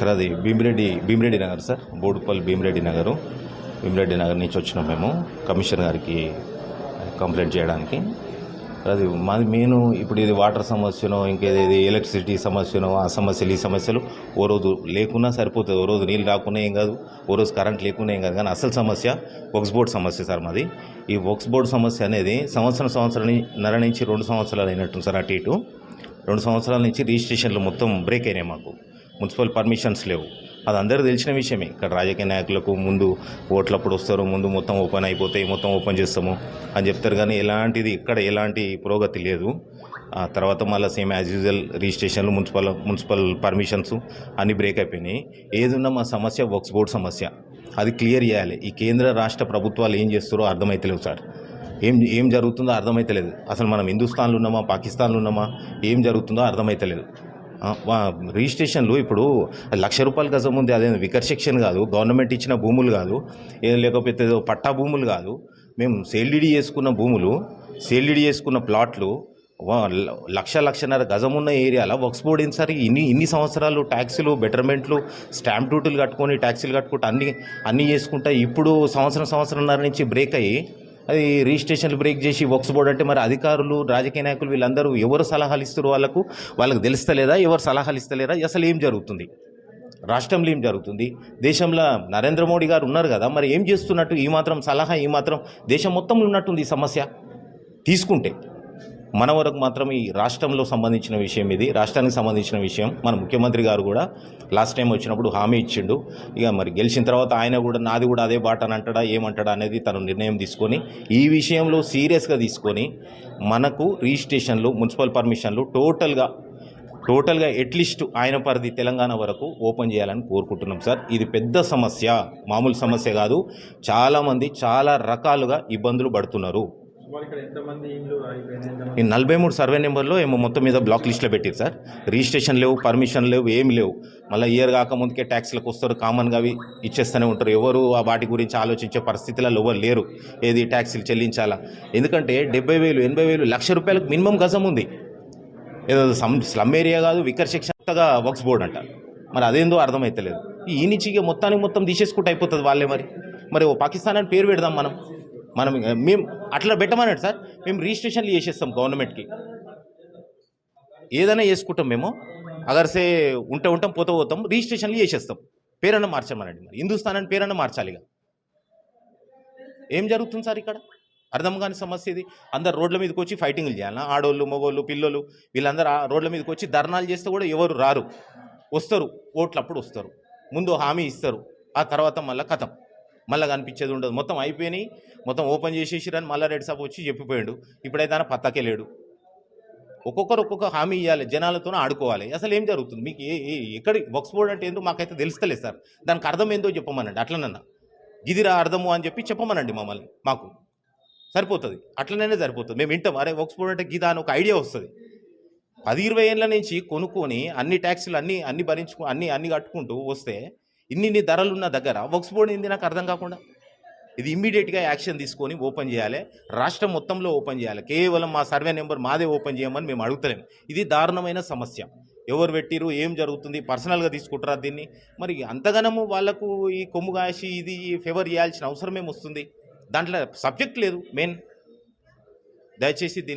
Sir అది Bhimireddy Nagar sir, Boduppal Bhimireddy Nagar నుంచి వచ్చినాం మేము కమిషనర్ గారికి కంప్లైంట్ చేయడానికి. అది మాది మెయిన్ ఇప్పుడు ఇది వాటర్ సమస్యనో ఇంకేది ఎలక్ట్రిసిటీ సమస్యనో ఆ సమస్యలు ఈ సమస్యలు ఓ రోజు లేకున్నా సరిపోతుంది, ఓ రోజు నీళ్ళు రాకున్నా ఏం కాదు, ఓ రోజు కరెంట్ లేకున్నా ఏం కాదు. కానీ అసలు సమస్య వక్స్ బోర్డు సమస్య సార్ మాది. ఈ వక్స్ బోర్డు సమస్య అనేది సంవత్సరం నుంచి 2 సంవత్సరాలు అయినట్టు సార్. అటు ఇటు 2 సంవత్సరాల నుంచి రిజిస్ట్రేషన్లు మొత్తం బ్రేక్ అయినాయి. మాకు మున్సిపల్ పర్మిషన్స్ లేవు. అది అందరికీ తెలిసిన విషయమే. ఇక్కడ రాజకీయ నాయకులకు ముందు ఓట్లప్పుడు వస్తారు, ముందు మొత్తం ఓపెన్ అయిపోతాయి, మొత్తం ఓపెన్ చేస్తాము అని చెప్తారు. కానీ ఇక్కడ ఎలాంటి పురోగతి లేదు. తర్వాత మళ్ళీ సేమ్ యాజ్ యూజువల్ రిజిస్ట్రేషన్లు, మున్సిపల్ పర్మిషన్స్ అన్నీ బ్రేక్ అయిపోయినాయి. ఏదున్నా మా సమస్య వక్స్ బోర్డు సమస్య, అది క్లియర్ చేయాలి. ఈ కేంద్ర రాష్ట్ర ప్రభుత్వాలు ఏం చేస్తారో అర్థమైతలేవు సార్. ఏం జరుగుతుందో అర్థమైతలేదు. అసలు మనం హిందుస్థాన్లో ఉన్నామా, పాకిస్తాన్లో ఉన్నామా, ఏం జరుగుతుందో అర్థమైతలేదు. రిజిస్ట్రేషన్లు ఇప్పుడు ₹1,00,000 గజం ఉంది, అదే వికర్షక్షన్ కాదు, గవర్నమెంట్ ఇచ్చిన భూములు కాదు, లేకపోతే పట్టా భూములు కాదు. మేము సేల్డీడీ చేసుకున్న భూములు, సేల్డీడీ చేసుకున్న ప్లాట్లు 1,00,000 గజం ఉన్న ఏరియాలో వక్స్ బోర్డు ఏంటి సార్? ఇన్ని సంవత్సరాలు ట్యాక్సీలు, బెటర్మెంట్లు, స్టాంప్ డ్యూటీలు కట్టుకొని ట్యాక్సీలు కట్టుకుంటూ అన్నీ చేసుకుంటా ఇప్పుడు సంవత్సరంన్నర నుంచి బ్రేక్ అయ్యి అది రిజిస్ట్రేషన్లు బ్రేక్ చేసి వక్స్ బోర్డు అంటే మరి అధికారులు, రాజకీయ నాయకులు వీళ్ళందరూ ఎవరు సలహాలు ఇస్తారు? వాళ్ళకు తెలుస్తలేదా? ఎవరు సలహాలు ఇస్తలేరా? అసలు ఏం జరుగుతుంది రాష్ట్రంలో? ఏం జరుగుతుంది దేశంలో? నరేంద్ర మోడీ గారు ఉన్నారు కదా, మరి ఏం చేస్తున్నట్టు? ఈ మాత్రం సలహా, ఈ మాత్రం దేశం మొత్తంలో ఉన్నట్టుంది ఈ సమస్య. తీసుకుంటే మన వరకు మాత్రం ఈ రాష్ట్రంలో సంబంధించిన విషయం, ఇది రాష్ట్రానికి సంబంధించిన విషయం. మన ముఖ్యమంత్రి గారు కూడా లాస్ట్ టైం వచ్చినప్పుడు హామీ ఇచ్చిండు. ఇక మరి గెలిచిన తర్వాత ఆయన కూడా నాది కూడా అదే బాట అని అంటాడా ఏమంటాడా అనేది తను నిర్ణయం తీసుకొని ఈ విషయంలో సీరియస్గా తీసుకొని మనకు రిజిస్ట్రేషన్లు, మున్సిపల్ పర్మిషన్లు టోటల్గా అట్లీస్ట్ ఆయన పరిధి తెలంగాణ వరకు ఓపెన్ చేయాలని కోరుకుంటున్నాం సార్. ఇది పెద్ద సమస్య, మామూలు సమస్య కాదు. చాలామంది చాలా రకాలుగా ఇబ్బందులు పడుతున్నారు. ఈ 43 సర్వే నెంబర్లో ఏమో మొత్తం మీద బ్లాక్ లిస్ట్లో పెట్టారు సార్. రిజిస్ట్రేషన్ లేవు, పర్మిషన్ లేవు, ఏమి లేవు. మళ్ళీ ఇయర్ కాకముందుకే ట్యాక్స్లకు వస్తారు, కామన్గా అవి ఇచ్చేస్తూనే ఉంటారు. ఎవరు వాటి గురించి ఆలోచించే పరిస్థితులలో ఎవరు లేరు. ఏది ట్యాక్సీలు చెల్లించాలా? ఎందుకంటే 70,000, 80,000, ₹1,00,000 మినిమం గజం ఉంది. ఏదో స్లమ్ ఏరియా కాదు, వికర్షక్గా వక్స్ బోర్డు అంట. మరి అదేందో అర్థమవుతలేదు. ఈ నుంచి ఇక మొత్తం తీసేసుకుంటూ అయిపోతుంది వాళ్ళే. మరి ఓ పాకిస్తాన్ అని పేరు పెడదాం మేము అట్లా పెట్టమన్నాడు సార్. మేము రిజిస్ట్రేషన్లు చేసేస్తాం గవర్నమెంట్కి, ఏదైనా చేసుకుంటాం మేము. అగర్సే ఉంటాం పోతాం, రిజిస్ట్రేషన్లు చేసేస్తాం. పేరన్నా మార్చమనండి. మరి హిందుస్థాన్ అని పేరన్నా మార్చాలి. ఇక ఏం జరుగుతుంది సార్ ఇక్కడ? అర్థం కాని సమస్య ఇది. అందరు రోడ్ల మీదకి వచ్చి ఫైటింగ్లు చేయాలన్నా? ఆడోళ్ళు, మగోళ్ళు, పిల్లలు వీళ్ళందరూ రోడ్ల మీదకి వచ్చి ధర్నాలు చేస్తే కూడా ఎవరు రారు. వస్తారు ఓట్లప్పుడు వస్తారు, ముందు హామీ ఇస్తారు, ఆ తర్వాత మళ్ళీ కథం, మళ్ళీ కనిపించేది ఉండదు. మొత్తం అయిపోయినాయి, మొత్తం ఓపెన్ చేసేసిరని మళ్ళీ రెడ్డి సాబ్ వచ్చి చెప్పిపోయాడు. ఇప్పుడైతే ఆయన పత్తాకే లేడు. ఒక్కొక్కరు ఒక్కొక్క హామీ ఇవ్వాలి, జనాలతోనే ఆడుకోవాలి. అసలు ఏం జరుగుతుంది? మీకు ఎక్కడి వక్స్ బోర్డు అంటే ఏందో మాకైతే తెలుస్తలేదు సార్. దానికి అర్థం ఏందో చెప్పమనండి. అట్లనన్నా గిదిరా అర్థము అని చెప్పమనండి మమ్మల్ని. మాకు సరిపోతుంది, అట్లనే సరిపోతుంది. మేము వింటాం. అరే వక్స్ బోర్డు అంటే గిదా అని ఒక ఐడియా వస్తుంది. 10-20 ఏళ్ళ నుంచి కొనుక్కొని అన్ని ట్యాక్సులు అన్ని భరించుకు అన్ని కట్టుకుంటూ వస్తే ఇన్ని ధరలున్న దగ్గర వక్స్ బోర్డు ఏంది నాకు అర్థం కాకుండా? ఇది ఇమ్మీడియట్గా యాక్షన్ తీసుకొని ఓపెన్ చేయాలి, రాష్ట్రం మొత్తంలో ఓపెన్ చేయాలి. కేవలం మా సర్వే నెంబర్ మాదే ఓపెన్ చేయమని మేము అడుగుతలేం. ఇది దారుణమైన సమస్య. ఎవరు పెట్టిరు, ఏం జరుగుతుంది, పర్సనల్గా తీసుకుంటారా దీన్ని? మరి అంతగానము వాళ్లకు ఈ కొమ్ము కాసి ఇది ఫేవర్ చేయాల్సిన అవసరం ఏమొస్తుంది? దాంట్లో సబ్జెక్ట్ లేదు మెయిన్. దయచేసి దీన్ని